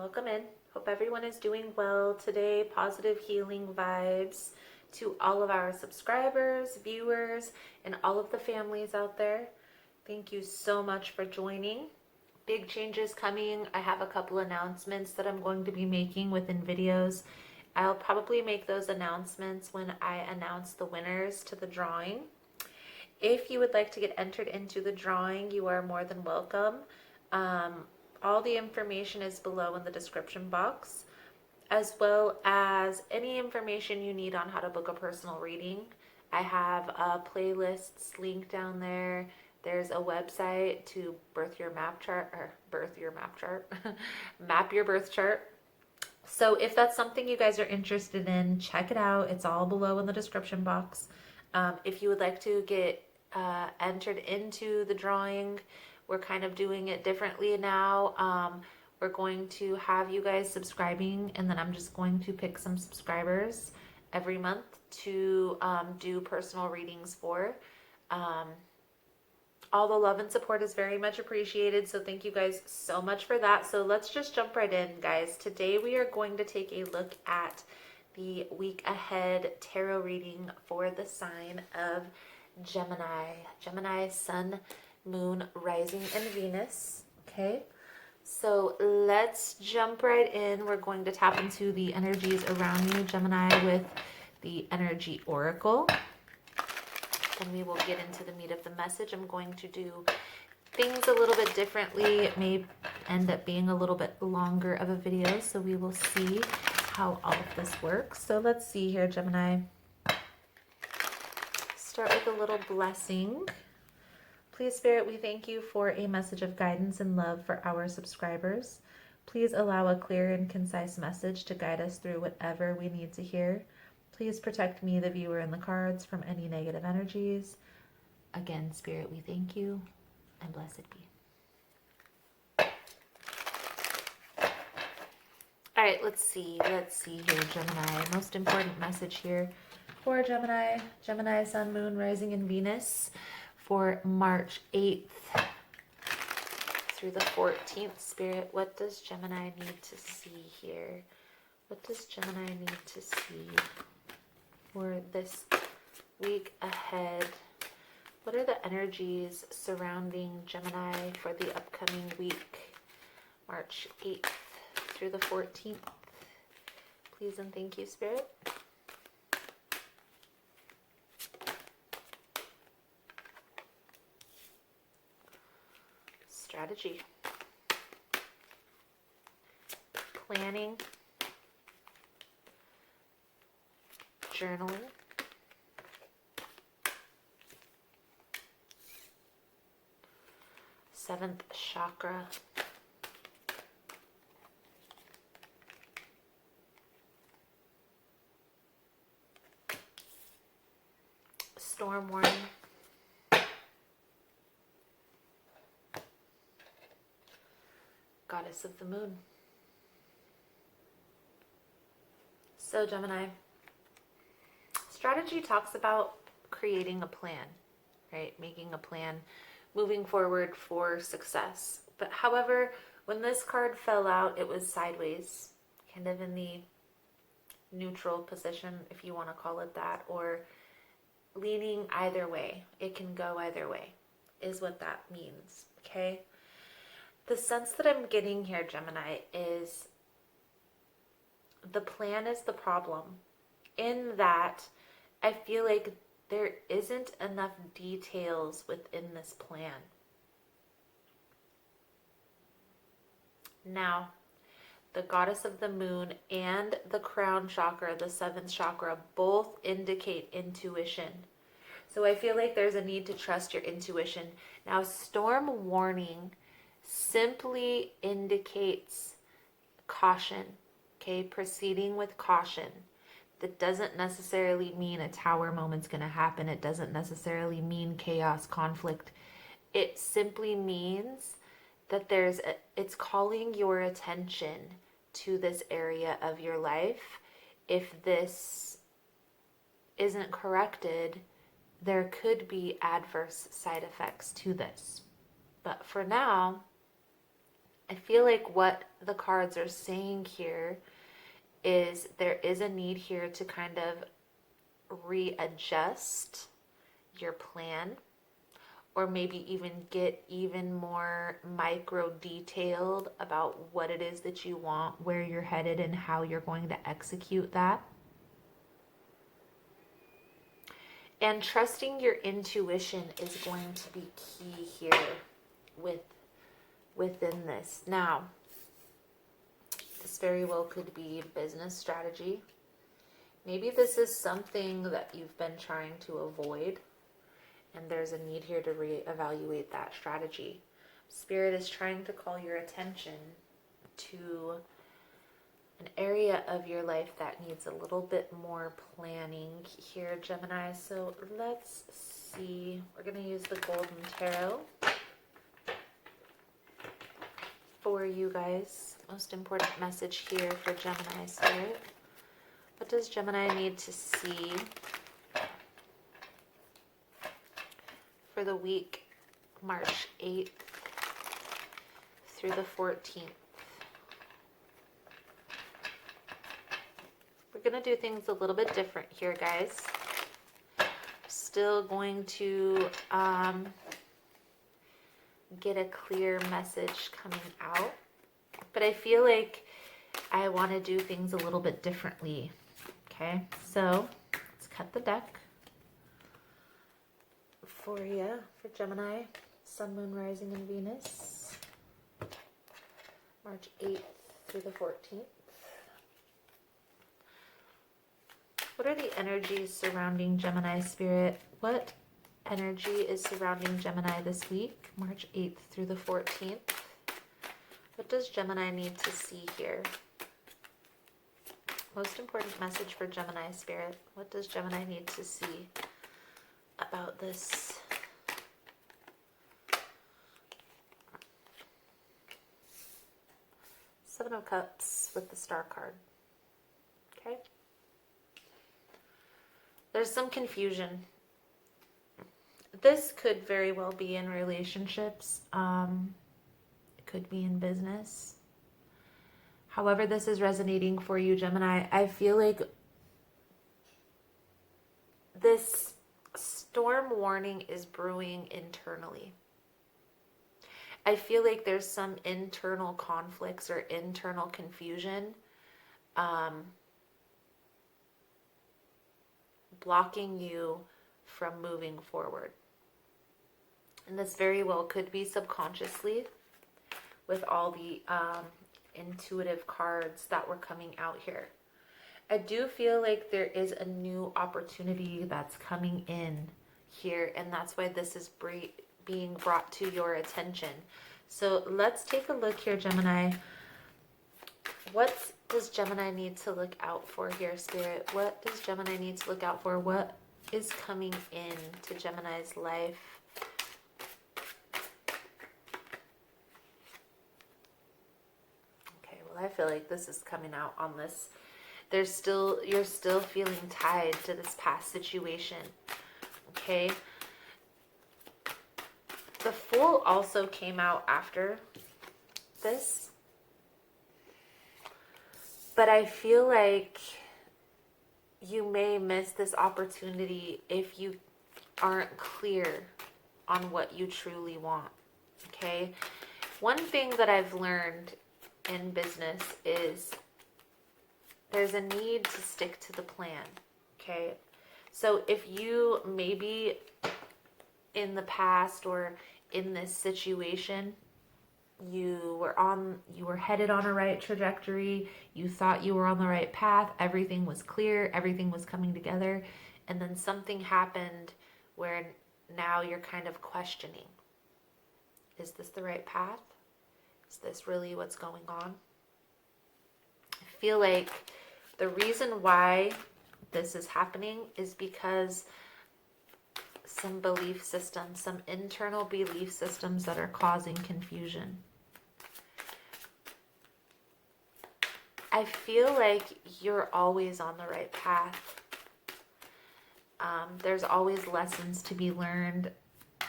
Welcome in. Hope everyone is doing well today. Positive healing vibes to all of our subscribers, viewers, and all of the families out there. Thank you so much for joining. Big changes coming. I have a couple announcements that I'm going to be making within videos. I'll probably make those announcements when I announce the winners to the drawing. If you would like to get entered into the drawing, you are more than welcome. All the information is below in the description box, as well as any information you need on how to book a personal reading. I have a playlists link down there. There's a website to map your birth chart. So if that's something you guys are interested in, check it out. It's all below in the description box. If you would like to get entered into the drawing, we're kind of doing it differently now. We're going to have you guys subscribing, and then I'm just going to pick some subscribers every month to do personal readings for. All the love and support is very much appreciated, so thank you guys so much for that. So let's just jump right in, guys. Today we are going to take a look at the week ahead tarot reading for the sign of Gemini. Gemini, Sun, Moon, Rising, and Venus. Okay, so let's jump right in. We're going to tap into the energies around you, Gemini, with the Energy Oracle. Then we will get into the meat of the message. I'm going to do things a little bit differently. It may end up being a little bit longer of a video, so we will see how all of this works. So let's see here, Gemini. Start with a little blessing. Please, Spirit, we thank you for a message of guidance and love for our subscribers. Please allow a clear and concise message to guide us through whatever we need to hear. Please protect me, the viewer, and the cards from any negative energies. Again, Spirit, we thank you, and blessed be. All right, let's see here, Gemini. Most important message here for Gemini. Gemini, Sun, Moon, Rising, and Venus for March 8th through the 14th. Spirit, what does Gemini need to see here? What does Gemini need to see for this week ahead? What are the energies surrounding Gemini for the upcoming week, March 8th through the 14th? Please and thank you, Spirit. Strategy, planning, journaling, seventh chakra, storm warning, goddess of the moon. So Gemini, strategy talks about creating a plan, right? Making a plan, moving forward for success. But however, when this card fell out, it was sideways, kind of in the neutral position, if you want to call it that, or leaning either way. It can go either way, is what that means, okay? The sense that I'm getting here, Gemini, is the plan is the problem. In that, I feel like there isn't enough details within this plan. Now, the goddess of the moon and the crown chakra, the seventh chakra, both indicate intuition. So I feel like there's a need to trust your intuition. Now, storm warning simply indicates caution, okay? Proceeding with caution. That doesn't necessarily mean a tower moment's going to happen. It doesn't necessarily mean chaos, conflict. It simply means that it's calling your attention to this area of your life. If this isn't corrected, there could be adverse side effects to this. But for now, I feel like what the cards are saying here is there is a need here to kind of readjust your plan, or maybe even get even more micro detailed about what it is that you want, where you're headed, and how you're going to execute that. And trusting your intuition is going to be key here within this. Now, this very well could be business strategy. Maybe this is something that you've been trying to avoid, and there's a need here to reevaluate that strategy. Spirit is trying to call your attention to an area of your life that needs a little bit more planning here, Gemini. So let's see. We're going to use the Golden Tarot for you guys. Most important message here for Gemini Spirit. What does Gemini need to see for the week March 8th through the 14th? We're going to do things a little bit different here, guys. Still going to get a clear message coming out, but I feel like I want to do things a little bit differently. Okay, so let's cut the deck for you, for Gemini, Sun, Moon, Rising, and Venus, March 8th through the 14th. What are the energies surrounding Gemini Spirit? What energy is surrounding Gemini this week, March 8th through the 14th? What does Gemini need to see here? Most important message for Gemini Spirit. What does Gemini need to see about this? Seven of Cups with the Star card. Okay. There's some confusion. This could very well be in relationships. It could be in business. However this is resonating for you, Gemini, I feel like this storm warning is brewing internally. I feel like there's some internal conflicts or internal confusion blocking you from moving forward. And this very well could be subconsciously with all the intuitive cards that were coming out here. I do feel like there is a new opportunity that's coming in here, and that's why this is being brought to your attention. So let's take a look here, Gemini. What does Gemini need to look out for here, Spirit? What does Gemini need to look out for? What is coming in to Gemini's life? Okay, well, I feel like this is coming out on this. You're still feeling tied to this past situation. Okay. The Fool also came out after this. But I feel like you may miss this opportunity if you aren't clear on what you truly want. Okay. One thing that I've learned in business is there's a need to stick to the plan. Okay. So if you maybe in the past or in this situation, you were headed on a right trajectory, you thought you were on the right path, everything was clear, everything was coming together, and then something happened where now you're kind of questioning, is this the right path? Is this really what's going on? I feel like the reason why this is happening is because some belief systems, some internal belief systems that are causing confusion. I feel like you're always on the right path. There's always lessons to be learned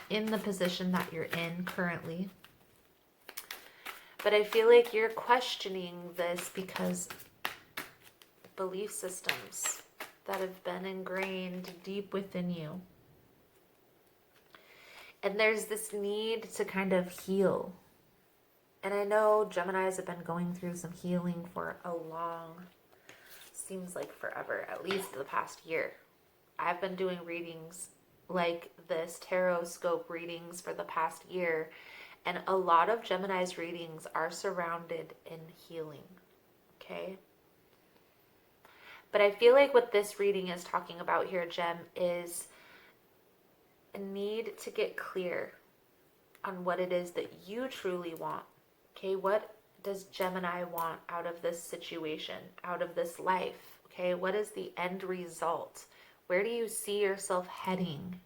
in the position that you're in currently. But I feel like you're questioning this because belief systems that have been ingrained deep within you. And there's this need to kind of heal. And I know Geminis have been going through some healing for a long, seems like forever, at least the past year. I've been doing readings like this, tarot scope readings for the past year. And a lot of Gemini's readings are surrounded in healing. Okay? But I feel like what this reading is talking about here, Gem, is a need to get clear on what it is that you truly want. Okay, what does Gemini want out of this situation, out of this life? Okay, what is the end result? Where do you see yourself heading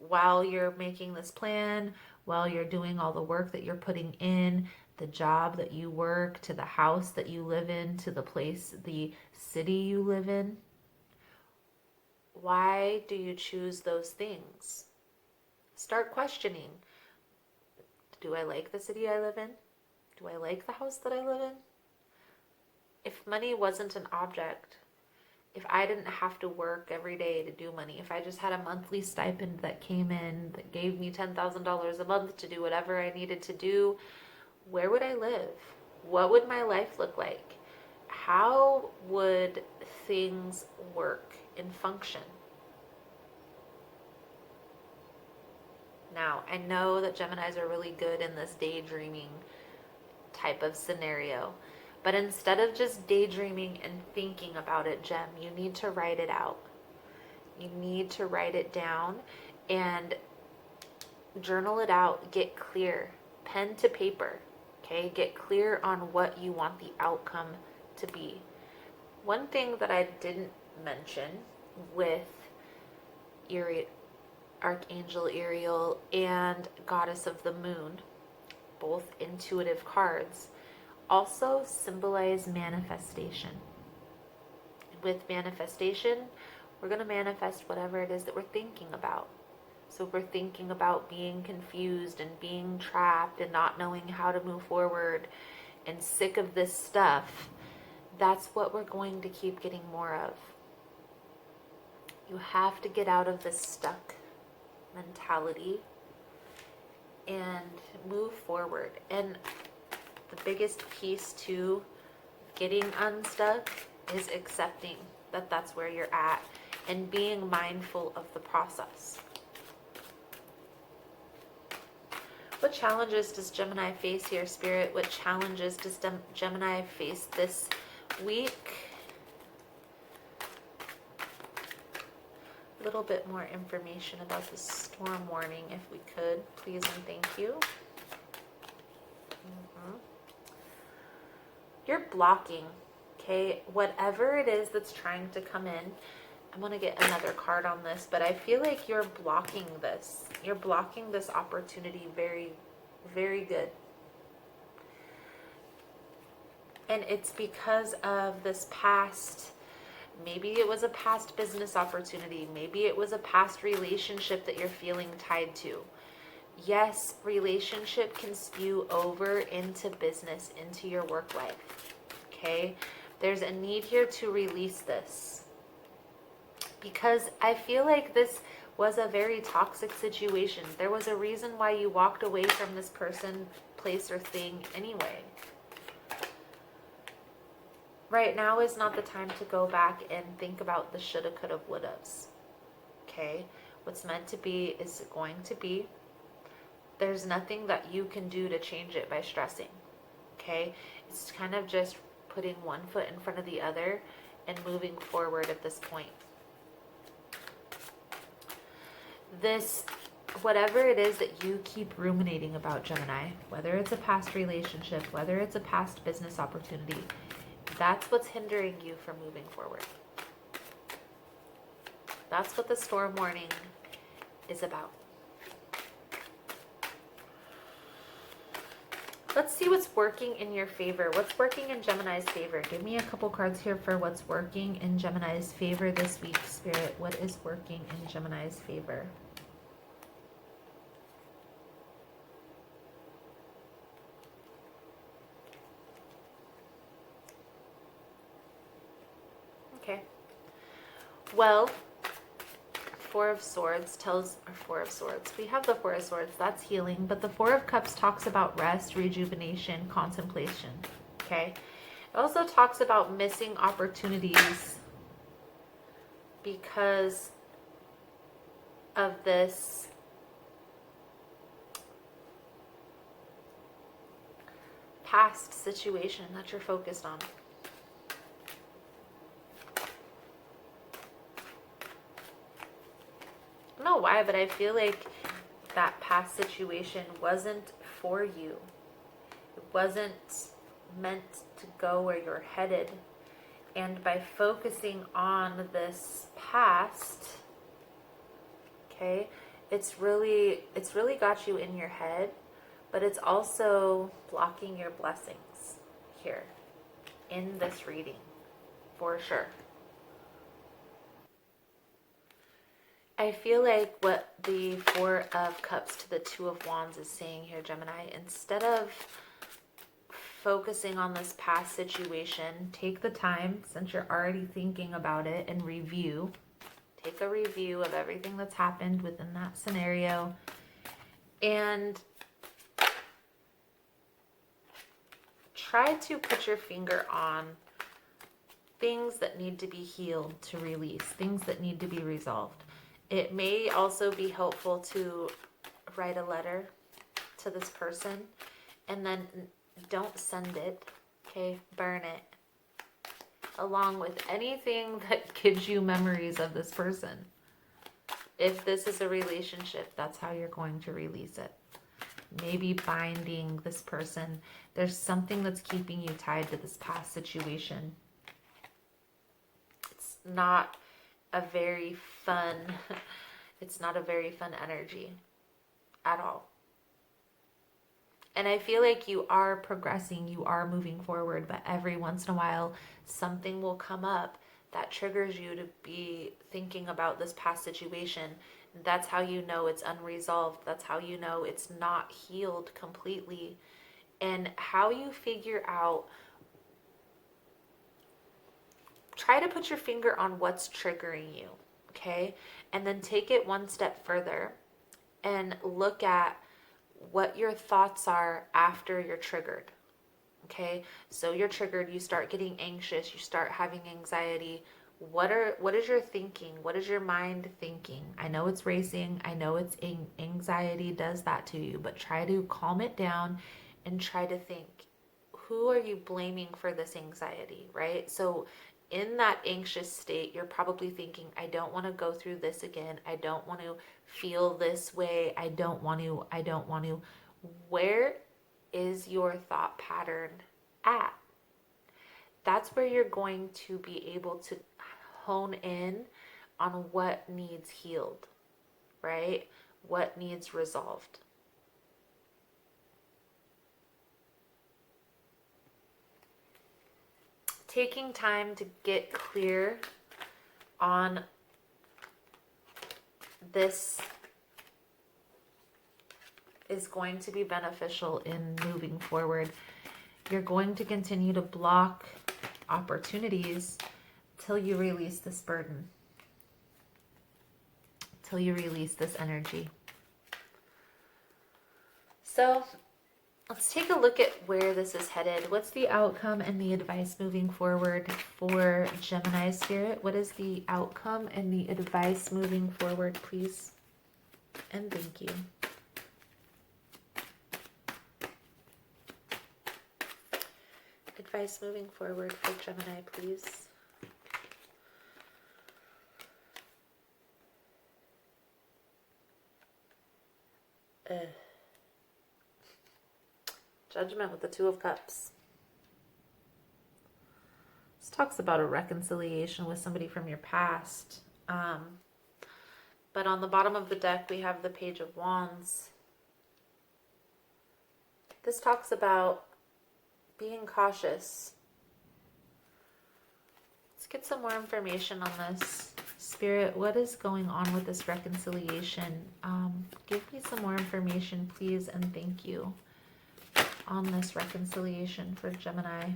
while you're making this plan, while you're doing all the work that you're putting in, the job that you work, to the house that you live in, to the place, the city you live in? Why do you choose those things? Start questioning. Do I like the city I live in? Do I like the house that I live in? If money wasn't an object, if I didn't have to work every day to do money, if I just had a monthly stipend that came in that gave me $10,000 a month to do whatever I needed to do, where would I live? What would my life look like? How would things work and function? Now, I know that Geminis are really good in this daydreaming type of scenario, but instead of just daydreaming and thinking about it, Gem, you need to write it out. You need to write it down and journal it out. Get clear, pen to paper, okay? Get clear on what you want the outcome to be. One thing that I didn't mention with Archangel Uriel and Goddess of the Moon, both intuitive cards, also symbolize manifestation. With manifestation, we're going to manifest whatever it is that we're thinking about. So if we're thinking about being confused and being trapped and not knowing how to move forward and sick of this stuff, that's what we're going to keep getting more of. You have to get out of this stuck mentality and move forward. And the biggest piece to getting unstuck is accepting that that's where you're at and being mindful of the process. What challenges does Gemini face here, Spirit? What challenges does Gemini face this week? A little bit more information about the storm warning, if we could, please and thank you. You're blocking, okay? Whatever it is that's trying to come in. I'm going to get another card on this, but I feel like you're blocking this. You're blocking this opportunity very, very good. And it's because of this past, maybe it was a past business opportunity. Maybe it was a past relationship that you're feeling tied to. Yes, relationship can spew over into business, into your work life. Okay? There's a need here to release this. Because I feel like this was a very toxic situation. There was a reason why you walked away from this person, place, or thing anyway. Right now is not the time to go back and think about the shoulda, coulda, wouldas. Okay? What's meant to be is going to be. There's nothing that you can do to change it by stressing. Okay? It's kind of just putting one foot in front of the other and moving forward at this point. This, whatever it is that you keep ruminating about, Gemini, whether it's a past relationship, whether it's a past business opportunity, that's what's hindering you from moving forward. That's what the storm warning is about. Let's see what's working in your favor. What's working in Gemini's favor? Give me a couple cards here for what's working in Gemini's favor this week, Spirit. What is working in Gemini's favor? Okay. Well, Four of Swords tells, or Four of Swords. We have the Four of Swords, that's healing. But the Four of Cups talks about rest, rejuvenation, contemplation. Okay. It also talks about missing opportunities because of this past situation that you're focused on. I don't know why, but I feel like that past situation wasn't for you. It wasn't meant to go where you're headed. And by focusing on this past, okay, it's really got you in your head, but it's also blocking your blessings here in this reading, for sure. I feel like what the Four of Cups to the Two of Wands is saying here, Gemini, instead of focusing on this past situation, take the time, since you're already thinking about it, and review. Take a review of everything that's happened within that scenario and try to put your finger on things that need to be healed, to release, things that need to be resolved. It may also be helpful to write a letter to this person and then don't send it, okay? Burn it, along with anything that gives you memories of this person. If this is a relationship, that's how you're going to release it. Maybe binding this person. There's something that's keeping you tied to this past situation. It's not a very fun, it's not a very fun energy at all. And I feel like you are progressing, you are moving forward, but every once in a while, something will come up that triggers you to be thinking about this past situation. That's how you know it's unresolved. That's how you know it's not healed completely. And how you figure out, try to put your finger on what's triggering you, okay? And then take it one step further and look at what your thoughts are after you're triggered. Okay, so you're triggered, you start getting anxious, you start having anxiety. What is your thinking? What is your mind thinking? I know it's racing. I know it's anxiety does that to you, but try to calm it down and try to think, who are you blaming for this anxiety, right? So in that anxious state, you're probably thinking, I don't want to go through this again. I don't want to feel this way. I don't want to. Where is your thought pattern at? That's where you're going to be able to hone in on what needs healed, right? What needs resolved. Taking time to get clear on this is going to be beneficial in moving forward. You're going to continue to block opportunities till you release this burden, till you release this energy. So let's take a look at where this is headed. What's the outcome and the advice moving forward for Gemini Spirit? What is the outcome and the advice moving forward, please? And thank you. Advice moving forward for Gemini, please. Judgment with the Two of Cups. This talks about a reconciliation with somebody from your past. But on the bottom of the deck, we have the Page of Wands. This talks about being cautious. Let's get some more information on this. Spirit, what is going on with this reconciliation? Give me some more information, please, and thank you on this reconciliation for Gemini.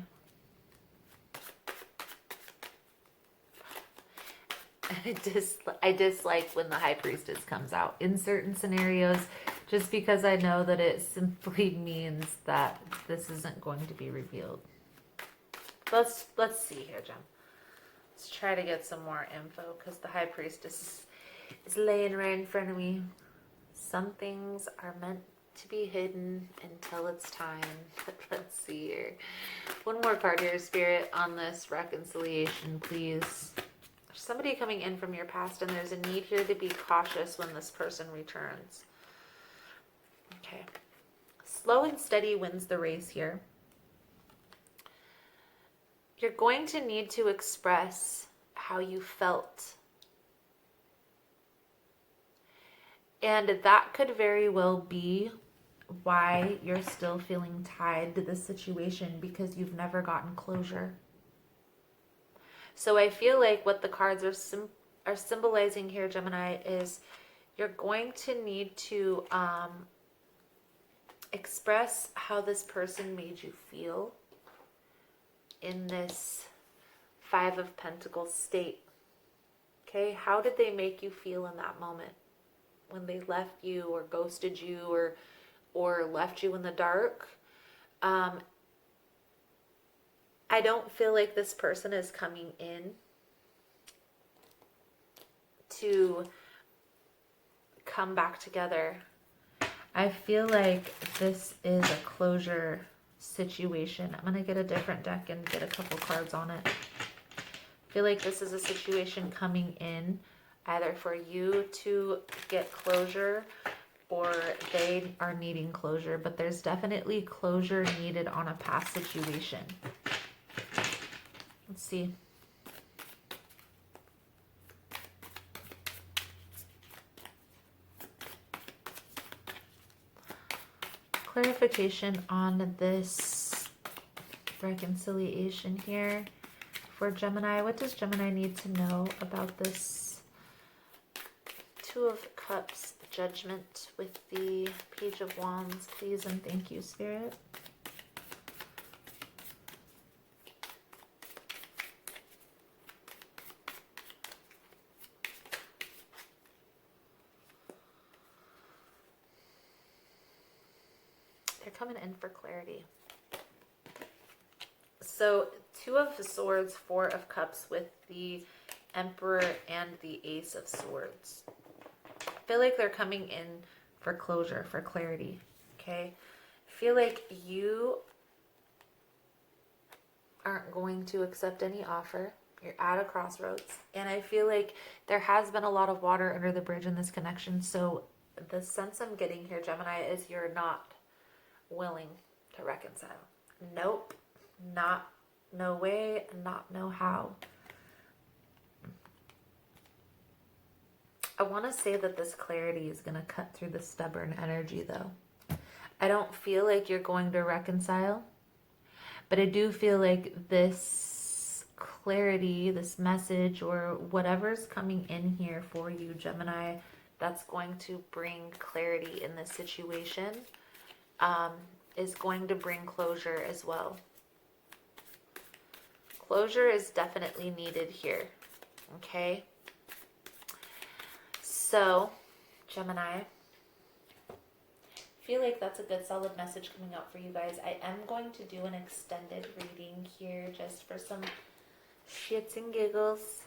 I dislike when the High Priestess comes out in certain scenarios, just because I know that it simply means that this isn't going to be revealed. Let's see here, Jem. Let's try to get some more info, because the High Priestess is laying right in front of me. Some things are meant to be hidden until it's time. Let's see here. One more card here, Spirit, on this reconciliation, please. There's somebody coming in from your past, and there's a need here to be cautious when this person returns. Okay. Slow and steady wins the race here. You're going to need to express how you felt. And that could very well be why you're still feeling tied to this situation, because you've never gotten closure. So I feel like what the cards are symbolizing here, Gemini, is you're going to need to express how this person made you feel in this Five of Pentacles state. Okay, how did they make you feel in that moment when they left you or ghosted you or left you in the dark? I don't feel like this person is coming in to come back together. I feel like this is a closure situation. I'm going to get a different deck and get a couple cards on it. I feel like this is a situation coming in either for you to get closure or they are needing closure, but there's definitely closure needed on a past situation. Let's see. Clarification on this reconciliation here for Gemini. What does Gemini need to know about this Two of Cups Judgment with the Page of Wands, please and thank you, Spirit. They're coming in for clarity. So Two of Swords, Four of Cups with the Emperor and the Ace of Swords. I feel like they're coming in for closure, for clarity. Okay? I feel like you aren't going to accept any offer. You're at a crossroads. And I feel like there has been a lot of water under the bridge in this connection. So the sense I'm getting here, Gemini, is you're not willing to reconcile. Nope. Not, no way, not no how. I want to say that this clarity is going to cut through the stubborn energy, though. I don't feel like you're going to reconcile, but I do feel like this clarity, this message, or whatever's coming in here for you, Gemini, that's going to bring clarity in this situation, is going to bring closure as well. Closure is definitely needed here, okay? So, Gemini, I feel like that's a good solid message coming out for you guys. I am going to do an extended reading here just for some shits and giggles.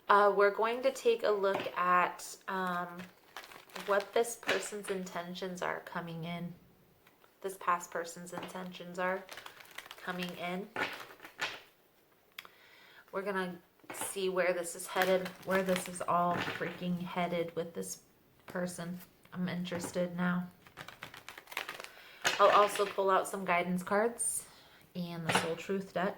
We're going to take a look at what this person's intentions are coming in. This past person's intentions are coming in. We're going to see where this is headed, where this is all freaking headed with this person. I'm interested now. I'll also pull out some guidance cards and the Soul Truth deck.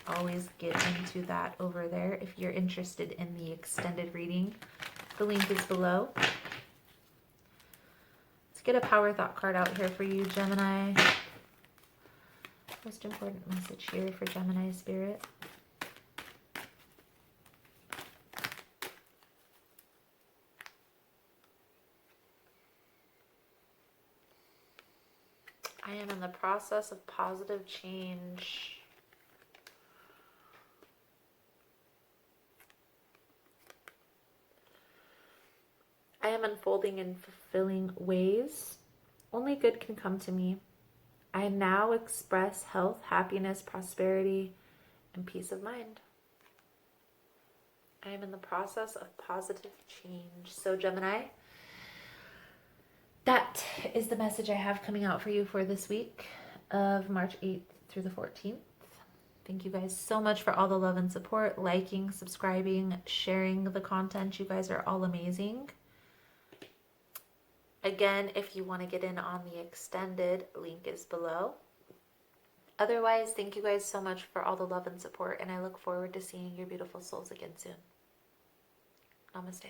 Always get into that over there if you're interested in the extended reading. The link is below. Let's get a Power Thought card out here for you, Gemini. Most important message here for Gemini Spirit. I am in the process of positive change. I am unfolding in fulfilling ways. Only good can come to me. I now express health, happiness, prosperity, and peace of mind. I am in the process of positive change. So Gemini, that is the message I have coming out for you for this week of March 8th through the 14th. Thank you guys so much for all the love and support, liking, subscribing, sharing the content. You guys are all amazing. Again, if you want to get in on the extended, link is below. Otherwise, thank you guys so much for all the love and support, and I look forward to seeing your beautiful souls again soon. Namaste.